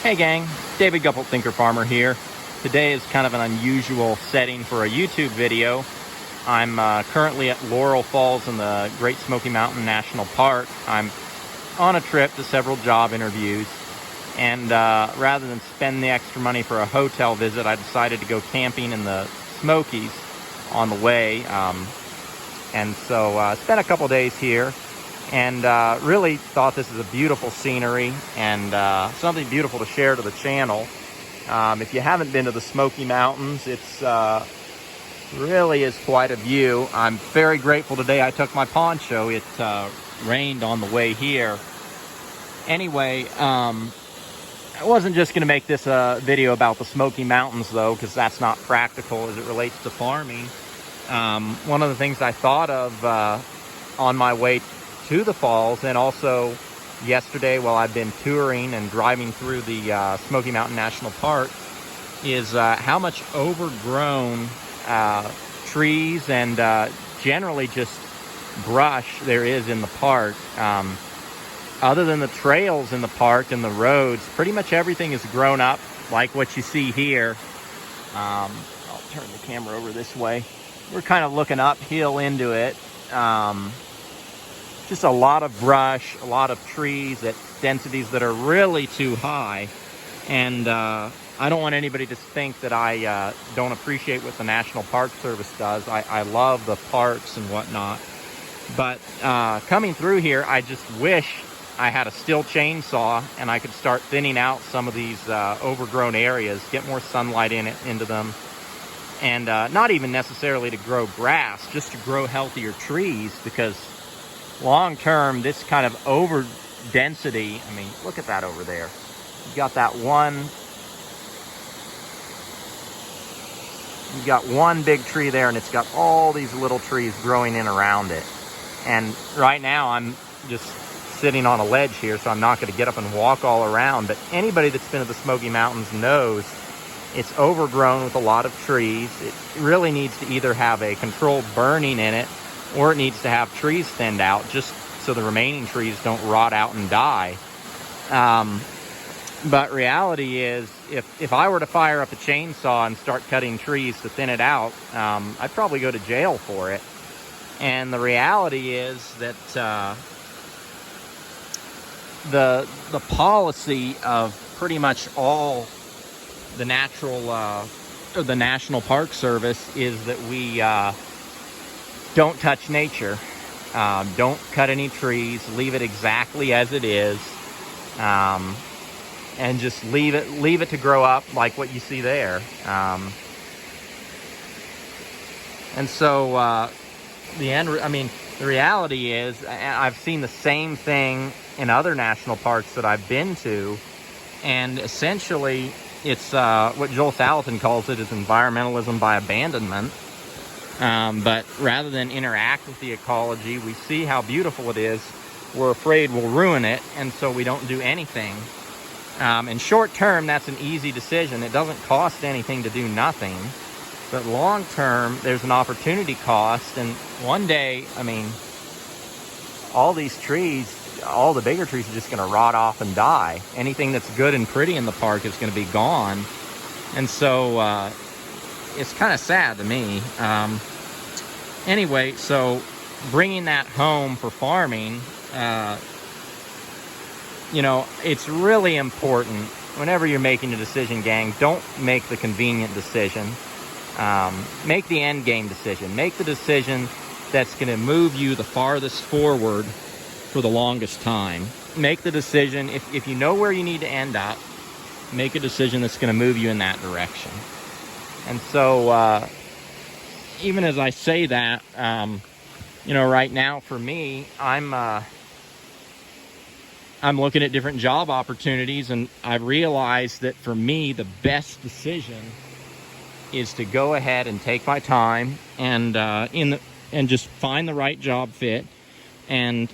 Hey gang, David Guppelt Thinker Farmer here. Today is kind of an unusual setting for a YouTube video. I'm currently at Laurel Falls in the Great Smoky Mountain National Park. I'm on a trip to several job interviews, and rather than spend the extra money for a hotel visit, I decided to go camping in the Smokies on the way. And so spent a couple days here. And really thought this is a beautiful scenery and something beautiful to share to the channel. If you haven't been to the Smoky Mountains, it's really is quite a view. I'm very grateful today I took my poncho. It rained on the way here. Anyway, I wasn't just going to make this a video about the Smoky Mountains though, because that's not practical as it relates to farming. One of the things I thought of on my way to the falls, and also yesterday while I've been touring and driving through the Smoky Mountain National Park, is how much overgrown trees and generally just brush there is in the park. Other than the trails in the park and the roads, pretty much everything is grown up like what you see here. I'll turn the camera over this way. We're kind of looking uphill into it. Just a lot of brush, a lot of trees at densities that are really too high. And I don't want anybody to think that I don't appreciate what the National Park Service does. I love the parks and whatnot. But coming through here, I just wish I had a steel chainsaw and I could start thinning out some of these overgrown areas, get more sunlight into them. And not even necessarily to grow grass, just to grow healthier trees, because long term, this kind of over density, I mean, look at that over there. You've got that you've got one big tree there, and it's got all these little trees growing in around it. And right now, I'm just sitting on a ledge here, so I'm not going to get up and walk all around. But anybody that's been to the Smoky Mountains knows it's overgrown with a lot of trees. It really needs to either have a controlled burning in it, or it needs to have trees thinned out just so the remaining trees don't rot out and die. But reality is, if I were to fire up a chainsaw and start cutting trees to thin it out, I'd probably go to jail for it. And the reality is that the policy of pretty much all the the National Park Service is that we don't touch nature. Don't cut any trees. Leave it exactly as it is, and just leave it to grow up like what you see there. And so the reality is, I've seen the same thing in other national parks that I've been to, and essentially it's what Joel Salatin calls it is environmentalism by abandonment. But rather than interact with the ecology, we see how beautiful it is, we're afraid we'll ruin it, and so we don't do anything. In short term, that's an easy decision. It doesn't cost anything to do nothing. But long term, there's an opportunity cost, and one day, I mean, all these trees, all the bigger trees are just going to rot off and die. Anything that's good and pretty in the park is going to be gone. And so it's kind of sad to me. Anyway, so bringing that home for farming, you know, it's really important whenever you're making a decision, gang. Don't make the convenient decision. Make the end game decision. Make the decision that's going to move you the farthest forward for the longest time. Make the decision, if you know where you need to end up, make a decision that's going to move you in that direction. And so even as I say that, you know, right now for me, I'm looking at different job opportunities, and I've realized that for me, the best decision is to go ahead and take my time and just find the right job fit. And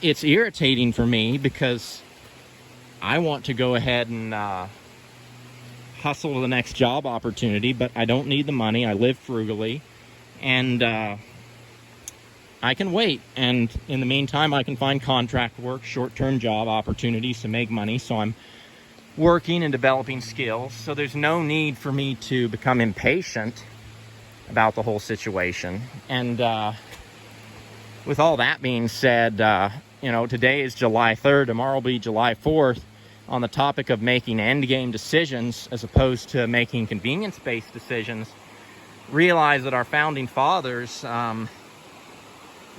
it's irritating for me because I want to go ahead and hustle to the next job opportunity, but I don't need the money. I live frugally, and I can wait. And in the meantime, I can find contract work, short-term job opportunities to make money. So I'm working and developing skills. So there's no need for me to become impatient about the whole situation. And with all that being said, you know, today is July 3rd, tomorrow will be July 4th. On the topic of making endgame decisions as opposed to making convenience-based decisions, realize that our founding fathers,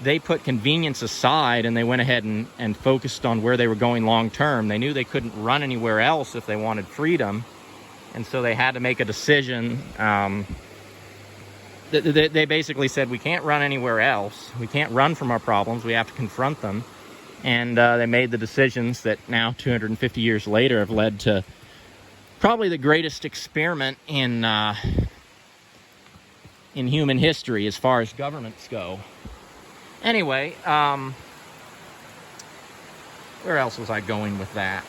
they put convenience aside and they went ahead and focused on where they were going long term. They knew they couldn't run anywhere else if they wanted freedom, and so they had to make a decision. They basically said, we can't run anywhere else. We can't run from our problems. We have to confront them. And they made the decisions that now, 250 years later, have led to probably the greatest experiment in human history as far as governments go. Anyway, where else was I going with that?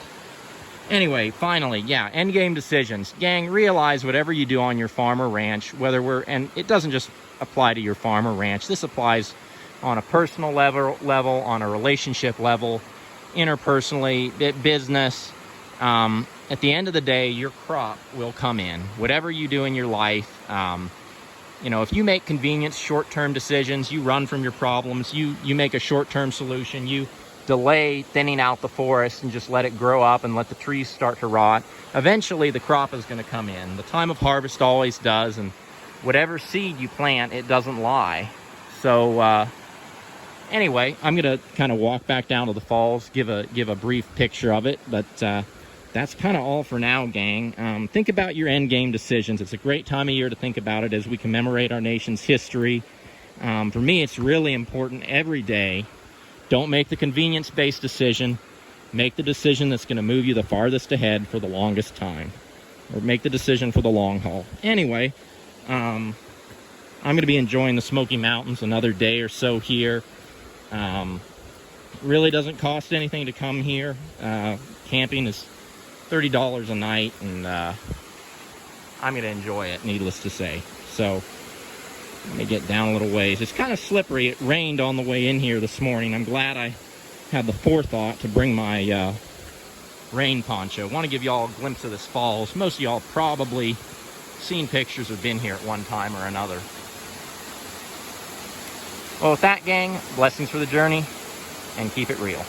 Anyway, finally, yeah, endgame decisions. Gang, realize whatever you do on your farm or ranch, and it doesn't just apply to your farm or ranch. This applies on a personal level, on a relationship level, interpersonally, business. At the end of the day, your crop will come in. Whatever you do in your life, you know, if you make convenience, short-term decisions, you run from your problems, you make a short-term solution, you delay thinning out the forest and just let it grow up and let the trees start to rot, eventually the crop is going to come in. The time of harvest always does, and whatever seed you plant, it doesn't lie. So, anyway, I'm going to kind of walk back down to the falls, give a brief picture of it, but that's kind of all for now, gang. Think about your endgame decisions. It's a great time of year to think about it as we commemorate our nation's history. For me, it's really important every day. Don't make the convenience-based decision. Make the decision that's going to move you the farthest ahead for the longest time. Or make the decision for the long haul. Anyway, I'm going to be enjoying the Smoky Mountains another day or so here. Really doesn't cost anything to come here. Camping is $30 a night, and I'm going to enjoy it, needless to say. So let me get down a little ways. It's kind of slippery. It rained on the way in here this morning. I'm glad I had the forethought to bring my rain poncho. I want to give you all a glimpse of this falls. Most of y'all probably seen pictures or been here at one time or another. Well, with that, gang, blessings for the journey, and keep it real.